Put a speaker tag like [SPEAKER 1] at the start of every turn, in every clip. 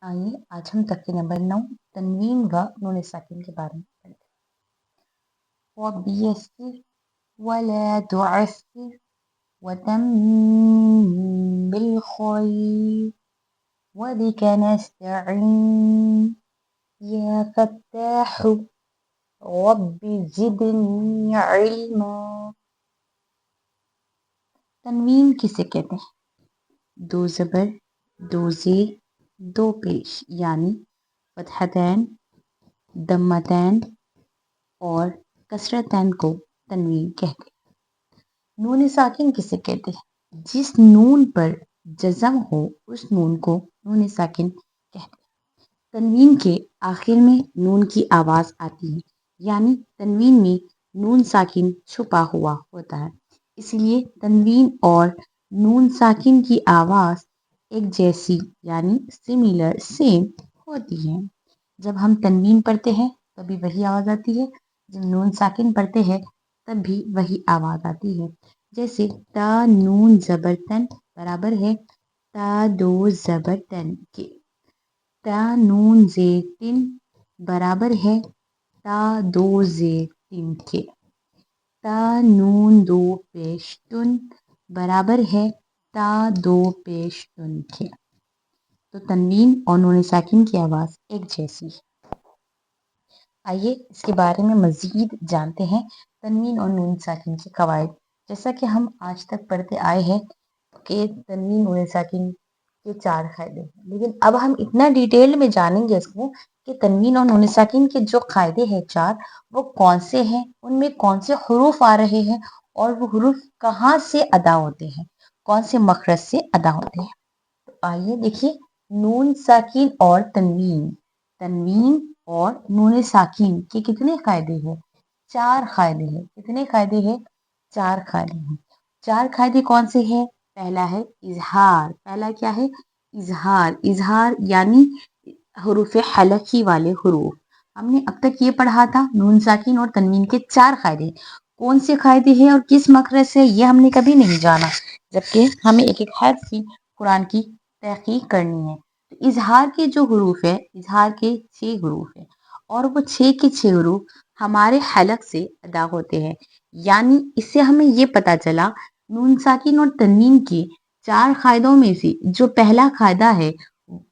[SPEAKER 1] आइए आज हम तख्ती नंबर 9 तनवीन व नून साकिन के बारे में पढ़ते हैं। वबियस्सिर वला तुअस्सिर वतम्मिम बिलखैर वबिक नस्तईन या फत्ताहु रब्बि ज़िदनी इल्मा। तनवीन किसे कहते हैं? दो ज़बर, दो ज़ेर, दो पेश यानी फतहतैन, दम्मतैन और कसरतैन को तनवीन कहते हैं। नून साकिन किसे कहते हैं? जिस नून पर जज़म हो उस नून को नून साकिन कहते हैं। तनवीन के आखिर में नून की आवाज़ आती है, यानी तनवीन में नून साकिन छुपा हुआ होता है। इसलिए तनवीन और नून साकिन की आवाज़ एक जैसी यानी सिमिलर सेम होती है। जब हम तनवीन पढ़ते हैं तभी वही आवाज़ आती है, जब नून साकिन पढ़ते हैं तब भी वही आवाज़ आती है। जैसे ता नून ज़बर तन बराबर है ता दो ज़बर तन के। ता नून ज़ेर तिन बराबर है ता दो ज़ेर तिन के। ता नून दो पेश तुन बराबर है ता दो पेश तुन के। तो तनवीन और नून साकिन की आवाज़ एक जैसी है। आइए इसके बारे में मज़ीद जानते हैं तनवीन और नून साकिन के कवायद। जैसा कि हम आज तक पढ़ते आए हैं कि तनवीन नून साकिन के 4 कायदे हैं, लेकिन अब हम इतना डिटेल में जानेंगे इसको कि तनवीन और नून साकिन के जो कायदे हैं 4 वो कौन से हैं, उनमें कौन से हरूफ आ रहे हैं और वो हरूफ कहाँ से अदा होते हैं, कौन से मखरज से अदा होते हैं। तो आइए देखिए नून साकिन और तनवीन, तनवीन और नून साकिन के कितने कायदे हैं? 4 कायदे हैं। कितने कायदे हैं? 4 कायदे हैं। 4 कायदे कौन से हैं? पहला है इजहार। पहला क्या है? इजहार। इजहार यानी हरूफ हलकी वाले हरूफ। हमने अब तक ये पढ़ा था नून साकिन और तनवीन के 4 कायदे। कौन से कायदे हैं और किस मखरज से, ये हमने कभी नहीं जाना, जबकि हमें एक एक हर्फ की कुरान की तहकीक करनी है। तो इजहार के जो हरूफ है, इजहार के 6 हरूफ है और वो 6 के 6 हरूफ हमारे हलक से अदा होते हैं। यानी इससे हमें ये पता चला नून साकिन और तनवीन के 4 कायदों में से जो पहला कायदा है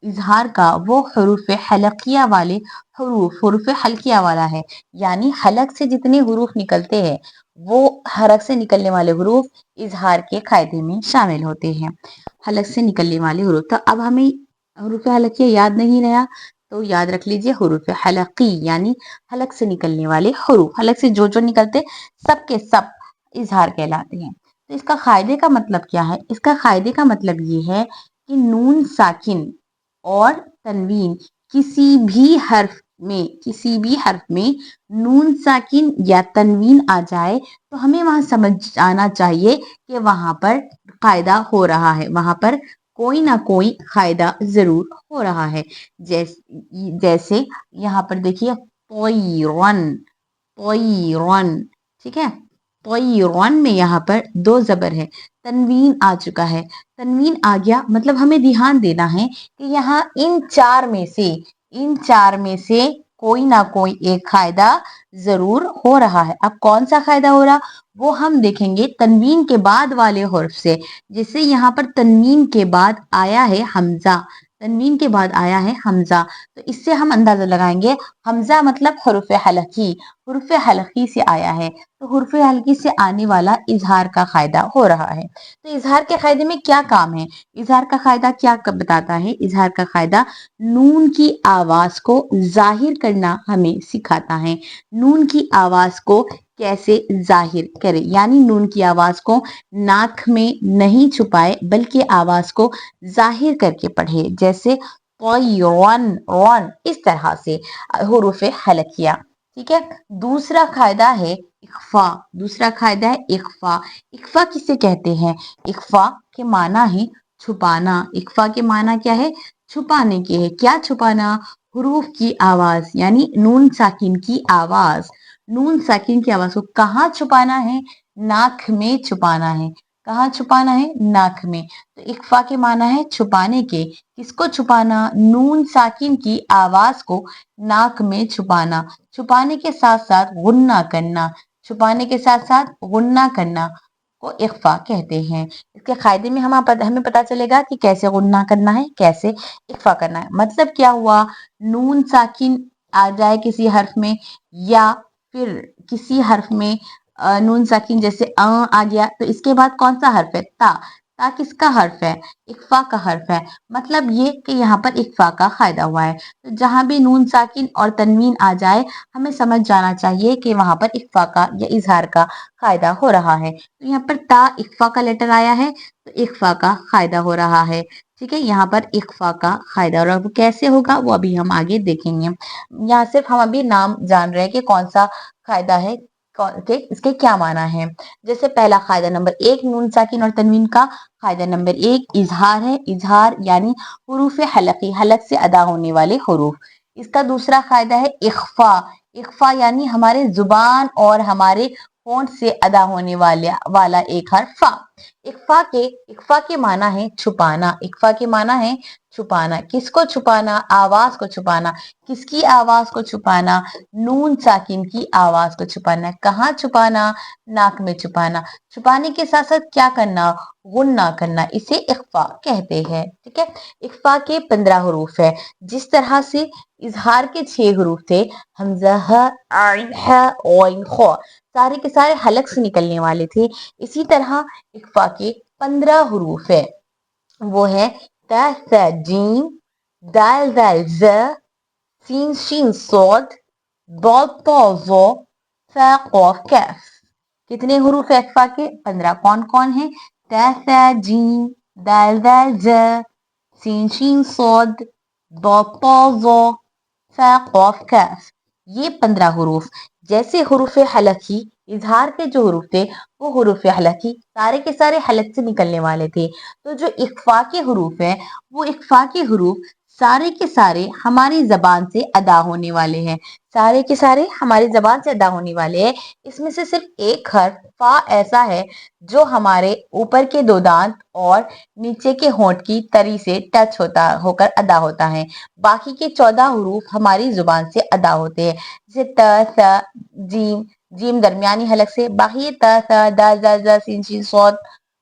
[SPEAKER 1] इजहार का, वो हरूफ हलकिया वाले हरूफ हल्किया वाला है। यानी हलक से जितने हरूफ निकलते हैं वो हरक से निकलने वाले हरूफ इजहार के कायदे में शामिल होते हैं। हलक से निकलने वाले हरूफ। तो अब हमें हरूफ हलकिया याद नहीं रहा तो याद रख लीजिए हरूफ हलकी यानी हलक से निकलने वाले हरूफ। हलक से जो जो निकलते सब के सब इजहार कहलाते हैं। तो इसका कायदे का मतलब क्या है? इसका कायदे का मतलब ये है कि नून साकिन और तनवीन किसी भी हर्फ में नून साकिन या तनवीन आ जाए तो हमें वहां समझ आना चाहिए कि वहां पर कायदा हो रहा है, वहां पर कोई ना कोई कायदा जरूर हो रहा है। जैसे यहाँ पर देखिए तोयरन, तोयरन, ठीक है। तोयरन में यहाँ पर 2 ज़बर है, तनवीन आ चुका है। तनवीन आ गया मतलब हमें ध्यान देना है कि यहाँ इन चार में से कोई ना कोई एक कायदा जरूर हो रहा है। अब कौन सा कायदा हो रहा वो हम देखेंगे तनवीन के बाद वाले हर्फ से। जैसे यहाँ पर तनवीन के बाद आया है हमजा, तनवीन के बाद आया है हमजा, तो इससे हम अंदाजा लगाएंगे हमजा मतलब हुर्फ हलकी, हुर्फ हलकी से आया है, तो हुर्फ हलकी से आने वाला इजहार का कायदा हो रहा है। तो इजहार के कायदे में क्या काम है? इजहार का कायदा क्या बताता है? इजहार का कायदा नून की आवाज को जाहिर करना हमें सिखाता है। नून की आवाज को कैसे जाहिर करें, यानी नून की आवाज को नाक में नहीं छुपाए बल्कि आवाज को जाहिर करके पढ़े। जैसे इस तरह से हुरूफ हलकिया, ठीक है। दूसरा कायदा है इख्फा। दूसरा कायदा है इख्फा। इख्फा किसे कहते हैं? इख्फा के माना है छुपाना। इख्फा के माना क्या है? छुपाने के है। क्या छुपाना? हुरूफ की आवाज यानी नून साकिन की आवाज। नून साकिन की आवाज को कहाँ छुपाना है? नाक में छुपाना है। कहाँ छुपाना है? नाक में। तो इख्फा के माना है छुपाने के। किसको छुपाना? नून साकिन की आवाज को नाक में छुपाना। छुपाने के साथ साथ गुन्ना करना। छुपाने के साथ साथ गुन्ना करना को इख्फा कहते हैं। इसके कायदे में हमें पता चलेगा कि कैसे गुन्ना करना है, कैसे इख्फा करना है। मतलब क्या हुआ? नून साकिन आ जाए किसी हर्फ में, या फिर किसी हर्फ में नून साकिन जैसे आ गया, तो इसके बाद कौन सा हर्फ है? ता। ता किसका हर्फ है? इख्फा का हर्फ है। मतलब ये कि यहाँ पर इख्फा का फायदा हुआ है। तो जहां भी नून साकिन और तनवीन आ जाए, हमें समझ जाना चाहिए कि वहां पर इख्फा का या इजहार का फायदा हो रहा है। तो यहाँ पर ता इख्फा का लेटर आया है, तो इख्फा का फायदा हो रहा है। ठीक है, यहाँ पर इख्फा का फायदा हो रहा है। वो कैसे होगा वो अभी हम आगे देखेंगे। यहाँ सिर्फ हम अभी नाम जान रहे हैं कि कौन सा फायदा है, इसके क्या माना है। जैसे पहला फायदा नंबर 1 नून साकिन और तनवीन का फायदा नंबर 1 इजहार है। इजहार यानी हुरूफ हलकी, हलक से अदा होने वाले हुरूफ। इसका दूसरा फायदा है इख्फा। इख्फा यानी हमारे जुबान और हमारे होंठ से अदा होने वाला एक हर्फ फा। इख्फा के माना है छुपाना। इख्फा के माना है छुपाना। किसको छुपाना? आवाज को छुपाना। किसकी आवाज को छुपाना? नून साकिन की आवाज को छुपाना। कहाँ छुपाना? नाक में छुपाना। छुपाने के साथ साथ क्या करना? गुन्ना करना। इसे इख्फा कहते हैं। ठीक है, इख्फा के 15 हरूफ है। जिस तरह से इजहार के 6 हरूफ थे, हमजा, ह, आइन, ह, ओइन, ख, सारे के सारे हलक से निकलने वाले थे। इसी तरह इख्फा के 15 हरूफ है। वो है ता, सा, जीम, दाल, दाल, ज, सीन, शीन, सोद, दौल, तो, जो, फा, कौफ, कैफ। कितने हुरूफ है इख्फा के? 15। कौन कौन है? ता, सा, जीम, दाल, दाल, ज, सीन, शीन, सोद, दौल, तो, जो, फा, कौफ, कैफ। ये 15 हुरूफ। जैसे हुरूफ हलकी, इजहार के जो हुरूफ थे वो हुरूफ हलकी सारे के सारे हलक से निकलने वाले थे। तो जो इख्फा के हुरूफ है, वो इख्फा के हुरूफ सारे के सारे हमारी जबान से अदा होने वाले हैं। सारे के सारे हमारी जबान से अदा होने वाले हैं। इसमें से सिर्फ एक हर्फ फा ऐसा है जो हमारे ऊपर के 2 दांत और नीचे के होंठ की तरी से टच होकर अदा होता है। बाकी के 14 हरूफ हमारी जुबान से अदा होते हैं। जैसे त, स, जीम, जीम दरमियानी हलक से, बाकी ये त, स, द, ज, ज, सीन, शीन, सौद,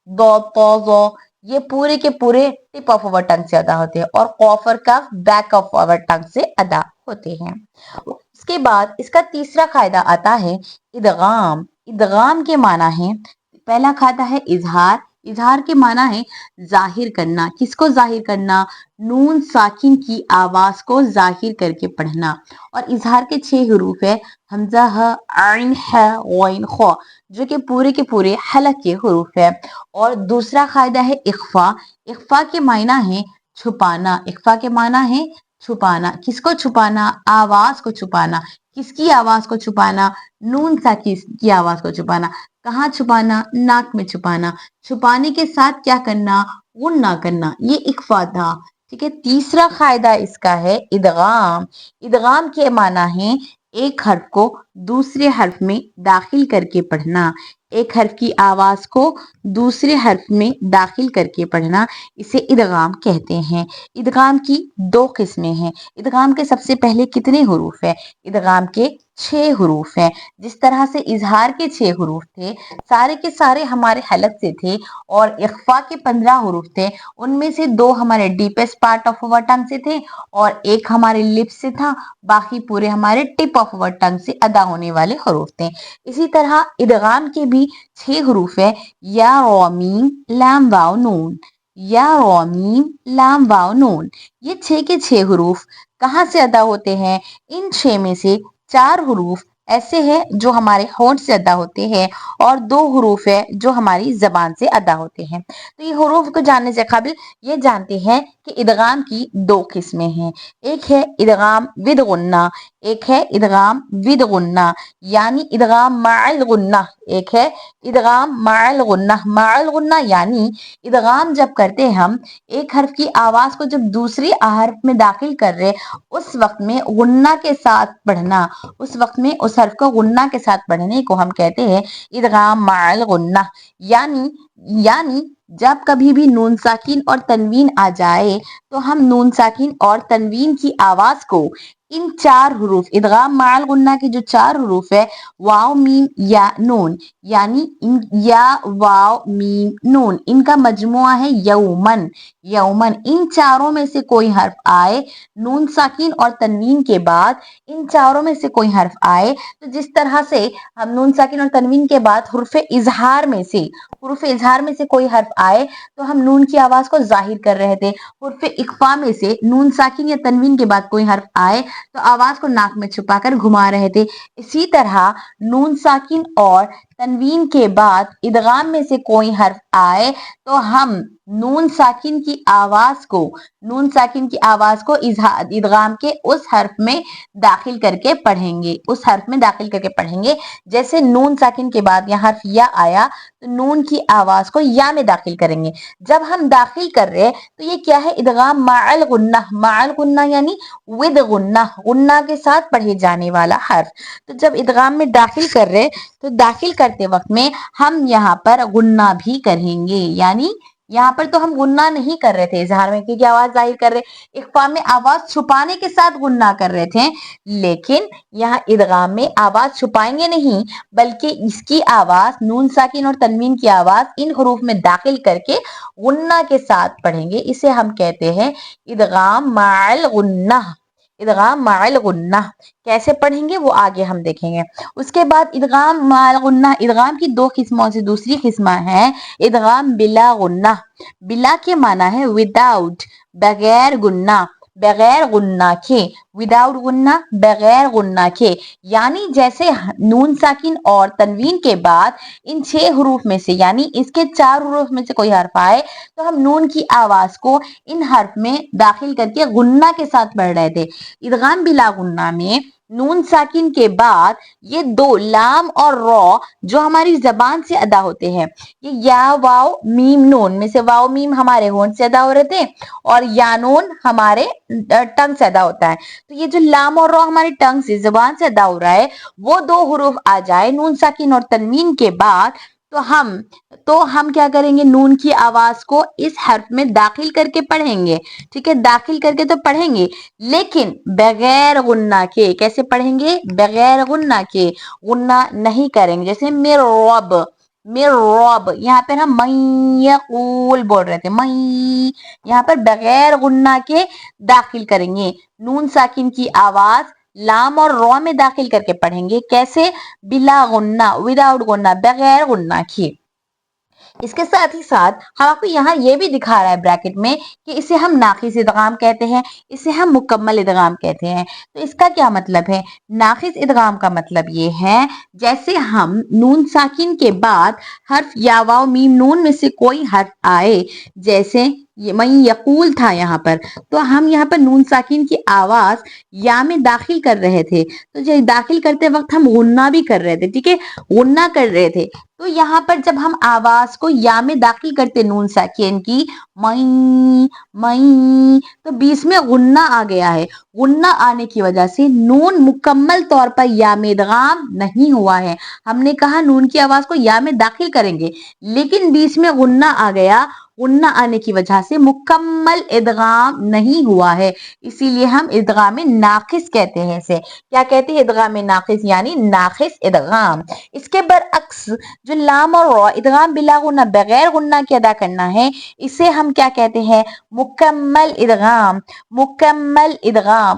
[SPEAKER 1] दो, तो, जो, ये पूरे के पूरे टिप ऑफ अवर टंग से अदा होते हैं, और कॉफ और कफ बैक ऑफ अवर टंग से अदा होते हैं। उसके बाद इसका तीसरा फायदा आता है इदगाम। इदगाम के माना है, पहला फायदा है इजहार। इजहार के माना है जाहिर करना। किसको जाहिर करना? नून साकिन की आवाज को जाहिर करके पढ़ना। और इजहार के 6 हरूफ है हमजा, ह, आइन, ह, ओइन, ख, जो कि पूरे के पूरे हलक के हरूफ है। और दूसरा फायदा है इख्फा। इख्फा के मायना है छुपाना। इख्फा के माना है छुपाना। किसको छुपाना? आवाज को छुपाना। किसकी आवाज को छुपाना? नून साकिन की आवाज को छुपाना। कहाँ छुपाना? नाक में छुपाना। छुपाने के साथ क्या करना? गुन्ना करना। ये इख्फा था। ठीक है, तीसरा फायदा इसका है इदगाम। इदगाम के माना है एक हर्फ को दूसरे हर्फ में दाखिल करके पढ़ना। एक हर्फ की आवाज को दूसरे हर्फ में दाखिल करके पढ़ना, इसे इदगाम कहते हैं। इदगाम की 2 किस्में हैं। इदगाम के सबसे पहले कितने हुरूफ है? इदगाम के 6 हुरूफ हैं। जिस तरह से इजहार के 6 हुरूफ थे, सारे के सारे हमारे हलक से थे, और इख्फा के 15 हुरूफ थे। उनमें से 2 हमारे डीपेस्ट पार्ट ऑफ अवर टंग से थे, और एक हमारे लिप्स से था। बाकी पूरे हमारे टिप ऑफ अवर टंग से अदा होने वाले हुरूफ थे। इसी तरह इदगाम के भी 6 हुरूफ है, या, रो, मीम, लाम, वाव, नून। या, रो, मीम, लाम, वाव, नून। ये 6 के 6 हुरूफ कहाँ से अदा होते हैं? इन 6 में से 4 हुरूफ ऐसे हैं जो हमारे होंठ से अदा होते हैं, और 2 हुरूफ है जो हमारी जबान से अदा होते हैं। तो ये हुरूफ को जानने से काबिल ये जानते हैं کہ ادغام کی دو قسمیں ہیں، ایک ہے ادغام ود غنہ، ایک ہے ادغام ود غنہ یعنی ادغام مع الغنہ، ایک ہے ادغام مع الغنہ۔ مع الغنہ یعنی ادغام جب کرتے ہم ایک حرف کی آواز کو جب دوسری حرف میں داخل کر رہے اس وقت میں غنہ کے ساتھ پڑھنا، اس وقت میں اس حرف کو غنہ کے ساتھ پڑھنے کو ہم کہتے ہیں ادغام مع الغنہ۔ یعنی جب کبھی بھی نون ساکن اور تنوین آ جائے تو ہم نون ساکن اور تنوین کی آواز کو ان چار حروف ادغام مع الغنہ کے جو چار حروف ہے واو میم یا نون یعنی یا واو میم نون ان کا مجموعہ ہے یومن۔ یومن ان چاروں میں سے کوئی حرف آئے نون ساکن اور تنوین کے بعد، ان چاروں میں سے کوئی حرف آئے تو جس طرح سے ہم نون ساکن اور تنوین کے بعد حروف اظہار میں سے کوئی حرف آئے تو ہم نون کی آواز کو ظاہر کر رہے تھے، حروف اخفا میں سے نون ساکن یا تنوین کے بعد کوئی حرف آئے تو آواز کو ناک میں چھپا کر گھما رہے تھے۔ اسی طرح نون ساکن اور تنوین کے بعد ادغام میں سے کوئی حرف آئے تو ہم نون ساکن کی آواز کو ادغام کے اس حرف میں داخل کر کے پڑھیں گے، جیسے نون ساکن کے بعد یہاں حرف یا آیا تو نون کی آواز کو یا میں داخل کریں گے۔ جب ہم داخل کر رہے تو یہ کیا ہے ادغام مع الغنہ یعنی ود غنہ، غنہ کے ساتھ پڑھے جانے والا حرف۔ تو جب ادغام میں داخل کر رہے تو داخل کرتے وقت میں ہم یہاں پر غنہ بھی کریں گے، یعنی یہاں پر تو ہم غنہ نہیں کر رہے تھے اظہار میں کیونکہ آواز ظاہر کر رہے، اخفا میں آواز چھپانے کے ساتھ غنہ کر رہے تھے، لیکن یہاں ادغام میں آواز چھپائیں گے نہیں بلکہ اس کی آواز نون ساکن اور تنوین کی آواز ان حروف میں داخل کر کے غنہ کے ساتھ پڑھیں گے، اسے ہم کہتے ہیں ادغام مع الغنہ۔ ادغام مع الغنہ کیسے پڑھیں گے وہ آگے ہم دیکھیں گے۔ اس کے بعد ادغام مع الغنہ، ادغام کی دو قسموں سے دوسری قسم ہے ادغام بلا غنہ۔ بلا کے معنی ہے وداؤٹ، بغیر غنہ، بغیر غنہ کے، وداؤٹ غنہ بغیر غنہ کے، یعنی جیسے نون ساکن اور تنوین کے بعد ان 6 حروف میں سے یعنی اس کے 4 حروف میں سے کوئی حرف آئے تو ہم نون کی آواز کو ان حرف میں داخل کر کے غنہ کے ساتھ پڑھ رہے تھے۔ ادغام بلا غنہ میں نون ساکن کے بعد یہ دو لام اور رو جو ہماری زبان سے ادا ہوتے ہیں، یہ یا واو میم نون میں سے واو میم ہمارے ہونٹ سے ادا ہو رہے تھے اور یا نون ہمارے ٹنگ سے ادا ہوتا ہے، تو یہ جو لام اور رو ہماری ٹنگ سے زبان سے ادا ہو رہا ہے وہ دو حروف آ جائے نون ساکن اور تنوین کے بعد تو ہم کیا کریں گے نون کی آواز کو اس حرف میں داخل کر کے پڑھیں گے، ٹھیک ہے، داخل کر کے تو پڑھیں گے لیکن بغیر غنہ کے۔ کیسے پڑھیں گے؟ بغیر غنہ کے، غنہ نہیں کریں گے، جیسے میرب، یہاں پر ہم من یقول بول رہے تھے، یہاں پر بغیر غنہ کے داخل کریں گے، نون ساکن کی آواز لام اور رو میں داخل کر کے پڑھیں گے، کیسے؟ بلا غنہ، وداؤٹ غنہ، بغیر غنہ کے۔ اس کے ساتھ ہی ساتھ ہم آپ کو یہاں یہ بھی دکھا رہا ہے بریکٹ میں کہ اسے ہم ناقص ادغام کہتے ہیں، اسے ہم مکمل ادغام کہتے ہیں۔ تو اس کا کیا مطلب ہے؟ ناقص ادغام کا مطلب یہ ہے جیسے ہم نون ساکن کے بعد حرف یا واو میم نون میں سے کوئی حرف آئے، جیسے من یقول تھا یہاں پر، تو ہم یہاں پر نون ساکن کی آواز یا میں داخل کر رہے تھے، تو جو داخل کرتے وقت ہم غنہ بھی کر رہے تھے، ٹھیک ہے، غنہ کر رہے تھے، تو یہاں پر جب ہم آواز کو یا میں داخل کرتے نون ساکن کی تو بیچ میں غنہ آ گیا ہے، غنہ آنے کی وجہ سے نون مکمل طور پر یا میں ادغام نہیں ہوا ہے۔ ہم نے کہا نون کی آواز کو یا میں داخل کریں گے لیکن بیچ میں غنہ آ گیا، غنہ آنے کی وجہ سے مکمل ادغام نہیں ہوا ہے، اسی لیے ہم ادغام ناقص کہتے ہیں۔ اسے کیا کہتے ہیں؟ ادغام ناقص یعنی ناقص ادغام۔ اس کے برعکس جو لام اور رو ادغام بلا غنہ بغیر غنہ کے ادا کرنا ہے اسے ہم کیا کہتے ہیں؟ مکمل ادغام۔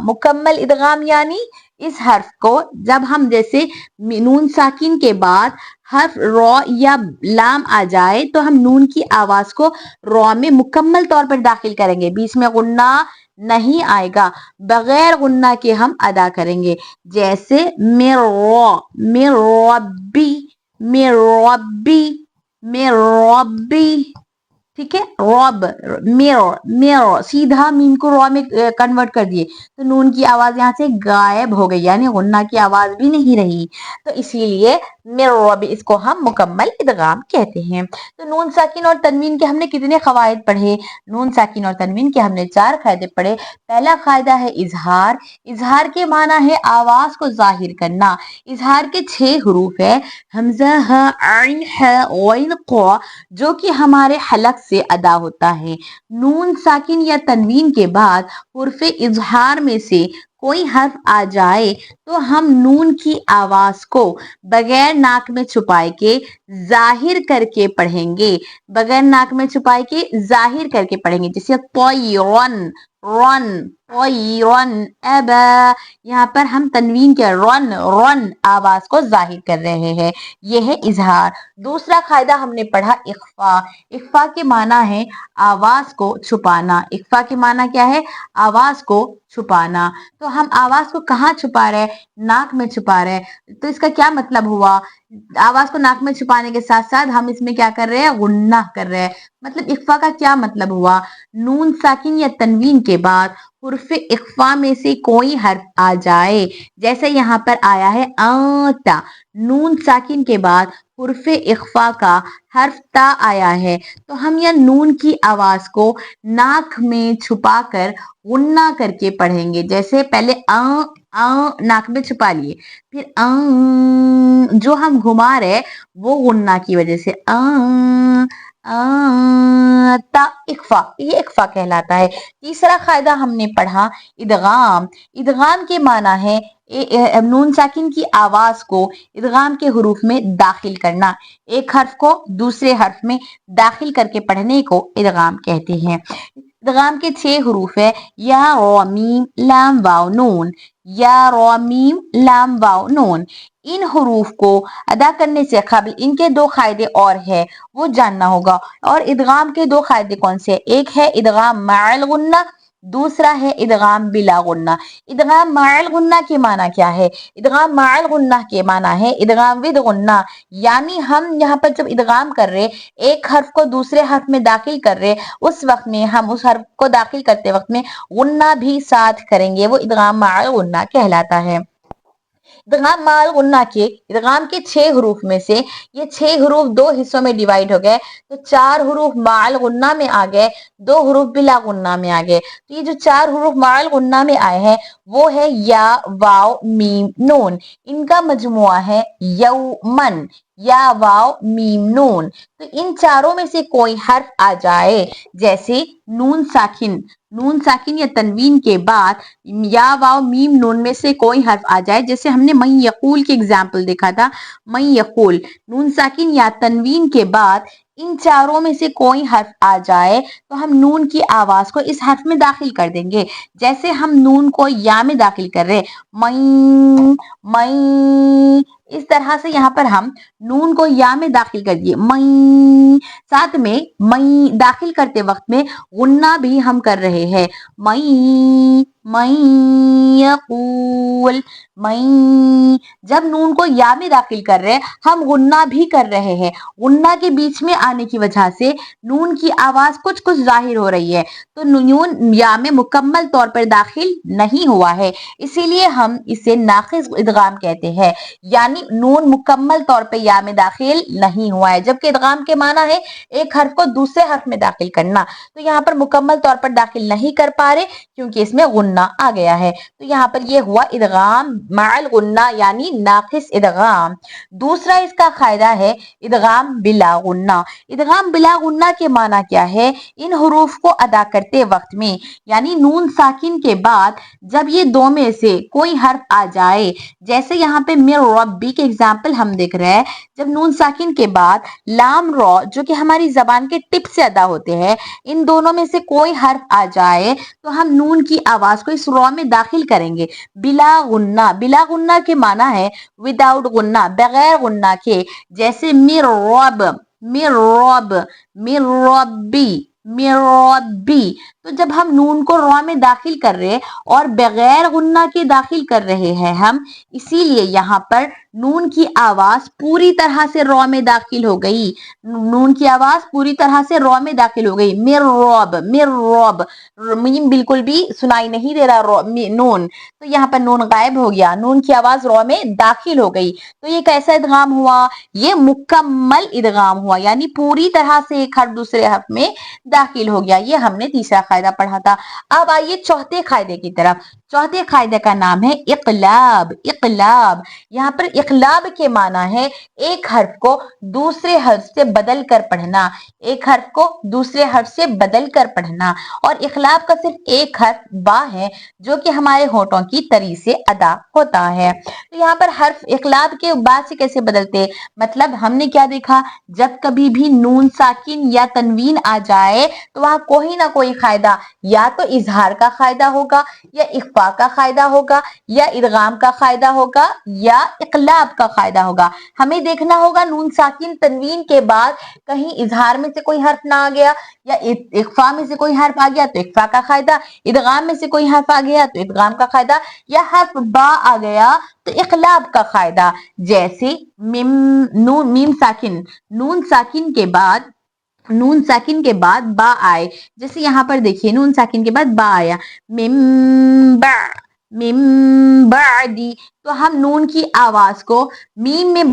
[SPEAKER 1] مکمل ادغام یعنی اس حرف کو جب ہم جیسے نون ساکن کے بعد حرف رو یا لام آ جائے تو ہم نون کی آواز کو رو میں مکمل طور پر داخل کریں گے، بیچ میں غنہ نہیں آئے گا، بغیر غنہ کے ہم ادا کریں گے، جیسے میربی، ठीक है, रॉब, मेरो, मेरो, सीधा मीम को रॉ में कन्वर्ट कर दिए तो नून की आवाज यहाँ से गायब हो गई, यानी गुन्ना की आवाज भी नहीं रही, तो इसीलिए मेरो रॉब, इसको हम मुकम्मल इदगाम कहते हैं। तो नून साकिन और तनवीन के हमने कितने कवायद पढ़े? नून साकिन और तनवीन के हमने 4 कायदे पढ़े। पहला कायदा है इजहार। इजहार के माना है आवाज को जाहिर करना। इजहार के 6 हरूफ है, हमजा, ह, आइन, है, गैन, क़, जो कि हमारे हलक से अदा होता है। नून साकिन या तनवीन के बाद हुर्फ इजहार में से कोई हर्फ आ जाए तो हम नून की आवाज को बगैर नाक में छुपाए के जाहिर करके पढ़ेंगे, बगैर नाक में छुपाए के जाहिर करके पढ़ेंगे। जैसे रन, रन, रन, अबा, यहाँ पर हम तनवीन के रन, रन आवाज को जाहिर कर रहे हैं, यह है इजहार। दूसरा कायदा हमने पढ़ा इख्फा। इख्फा के माना है आवाज को छुपाना। इख्फा के माना क्या है? आवाज को छुपाना। तो हम आवाज को कहाँ छुपा रहे हैं? नाक में छुपा रहे हैं। तो इसका क्या मतलब हुआ? आवाज को नाक में छुपाने के साथ साथ हम इसमें क्या कर रहे हैं? गुन्ना कर रहे हैं। मतलब इख्फा का क्या मतलब हुआ? नून साकिन या तनवीन के बाद हुर्फ इख्फा में से कोई हर्फ आ जाए, जैसे यहाँ पर आया है आता, नून साकिन के बाद हुर्फ इख्फा का हर्फ ता आया है, तो हम यह नून की आवाज को नाक में छुपाकर गुन्ना करके पढ़ेंगे। जैसे पहले नाक में छुपा लिए, फिर जो हम घुमा रहे वो गुन्ना की वजह से ता, इख्फा, ये इख्फा कहलाता है। तीसरा कायदा हमने पढ़ा इदगाम। इदगाम के माना है नून साकिन की आवाज को इदगाम के हरूफ में दाखिल करना, एक हर्फ को दूसरे हर्फ में दाखिल करके पढ़ने को इदगाम कहते हैं। इदगाम के 6 हरूफ है, या रो मीम लाम वाव नून, या रो मीम लाम वाव नून। इन हरूफ को अदा करने से कबल इनके 2 कायदे और है, वो जानना होगा। और इदगाम के 2 कायदे कौन से? एक है इदगाम माअल गुन्ना, दूसरा है इदगाम बिला गुन्ना। इदगाम माअल गुन्ना के माना क्या है? इदगाम माअल गुन्ना के माना है इदगाम विद गुन्ना, यानी हम यहाँ पर जब इदगाम कर रहे, एक हर्फ को दूसरे हर्फ में दाखिल कर रहे, उस वक्त में हम उस हर्फ को दाखिल करते वक्त में गुन्ना भी साथ करेंगे, वो इदगाम माअल गुन्ना कहलाता है। इदगाम माल गुन्ना के इदगाम के 6 हरूफ में से ये 6 हरूफ 2 हिस्सों में डिवाइड हो गए, तो 4 हरूफ माल गुन्ना में आ गए, 2 हरूफ बिला गुन्ना में आ गए। तो ये जो 4 हरूफ माल गुन्ना में आए हैं वो है या वाव मीम नून, इनका मजमुआ है यौमन, या वाव मीम नून। तो इन चारों में से कोई हर्फ आ जाए, जैसे नून साकिन, नून साकिन या तनवीन के बाद या वाव मीम नून में से कोई हर्फ आ जाए, जैसे हमने मई यकूल की एग्जाम्पल देखा था, मई यकूल, नून साकिन या तनवीन के बाद इन चारों में से कोई हर्फ आ जाए तो हम नून की आवाज को इस हर्फ में दाखिल कर देंगे। जैसे हम नून को या में दाखिल कर रहे, मई, मई, इस तरह से यहाँ पर हम नून को या में दाखिल कर दिए, मई, साथ में मई दाखिल करते वक्त में गुन्ना भी हम कर रहे हैं, मई, मई यकूल, मई। जब नून को या में दाखिल कर रहे हैं हम गुन्ना भी कर रहे हैं, गुन्ना के बीच में आने की वजह से नून की आवाज कुछ कुछ जाहिर हो रही है, तो नून या में मुकम्मल तौर पर दाखिल नहीं हुआ है, इसीलिए हम इसे नाकिस इदगाम कहते हैं, यानी नून मुकम्मल तौर पर या में दाखिल नहीं हुआ है। जबकि इदगाम के माना है एक हर्फ को दूसरे हर्फ में दाखिल करना, तो यहाँ पर मुकम्मल तौर पर दाखिल नहीं कर पा रहे क्योंकि इसमें गुन्ना आ गया है। तो यहाँ पर यह हुआ इदगाम माअल गुन्ना यानी नाकिस इदगाम। दूसरा इसका कायदा है इदगाम बिला गुन्ना। इदगाम बिला गुन्ना के माना क्या है? इन हुरूफ को अदा करते वक्त में, यानी नून साकिन के बाद जब ये 2 में से कोई हर्फ आ जाए, जैसे यहाँ पे मिर रब्बी के एग्जाम्पल हम देख रहे हैं, जब नून साकिन के बाद लाम रॉ जो कि हमारी जबान के टिप से अदा होते हैं, इन दोनों में से कोई हर्फ आ जाए तो हम नून की आवाज को इस रॉ में दाखिल करेंगे बिला गुन्ना। बिला गुन्ना के माना है विदाउट गुन्ना, बगैर गुन्ना के, जैसे मिर रब, मिर रब, मिर रब्बी, मिर रब्बी। تو جب ہم نون کو را میں داخل کر رہے اور بغیر غنہ کے داخل کر رہے ہیں ہم، اسی لیے یہاں پر نون کی آواز پوری طرح سے را میں داخل ہو گئی، نون کی آواز پوری طرح سے را میں داخل ہو گئی، مر روب مر روب، میم بالکل بھی سنائی نہیں دے رہا نون، تو یہاں پر نون غائب ہو گیا، نون کی آواز را میں داخل ہو گئی، تو یہ کیسا ادغام ہوا؟ یہ مکمل ادغام ہوا، یعنی پوری طرح سے ایک حرف دوسرے حرف میں داخل ہو گیا۔ یہ ہم نے تیسرا قاعدہ پڑھا تھا۔ اب آئیے چوتھے قاعدے کی طرف۔ چوتھے قاعدے کا نام ہے اقلاب۔ اقلاب، یہاں پر اقلاب کے معنی ہے ایک حرف کو دوسرے حرف سے بدل کر پڑھنا، ایک حرف کو دوسرے حرف سے بدل کر پڑھنا، اور اقلاب کا صرف ایک حرف با ہے جو کہ ہمارے ہونٹوں کی تری سے ادا ہوتا ہے۔ تو یہاں پر حرف اقلاب کے بعد سے کیسے بدلتے؟ مطلب ہم نے کیا دیکھا، جب کبھی بھی نون ساکن یا تنوین آ جائے تو وہاں کوئی نہ کوئی قاعدہ، یا تو اظہار کا قاعدہ ہوگا، یا اخفاء کا قاعدہ ہوگا، یا ادغام کا قاعدہ ہوگا، یا اقلاب کا قاعدہ ہوگا۔ ہمیں دیکھنا ہوگا نون ساکن تنوین کے بعد کہیں اظہار میں سے کوئی حرف نہ آ گیا، یا اخفاء میں سے کوئی حرف آ گیا تو اخفاء کا قاعدہ، ادغام میں سے کوئی حرف آ گیا تو ادغام کا قاعدہ، یا حرف با آ گیا تو اقلاب کا قاعدہ۔ جیسے میم ساکن، نون ساکن کے بعد با آئے، جیسے یہاں پر دیکھیے نون ساکن کے بعد با آیا، من بعدی، تو ہم نون کی آواز کو میم میں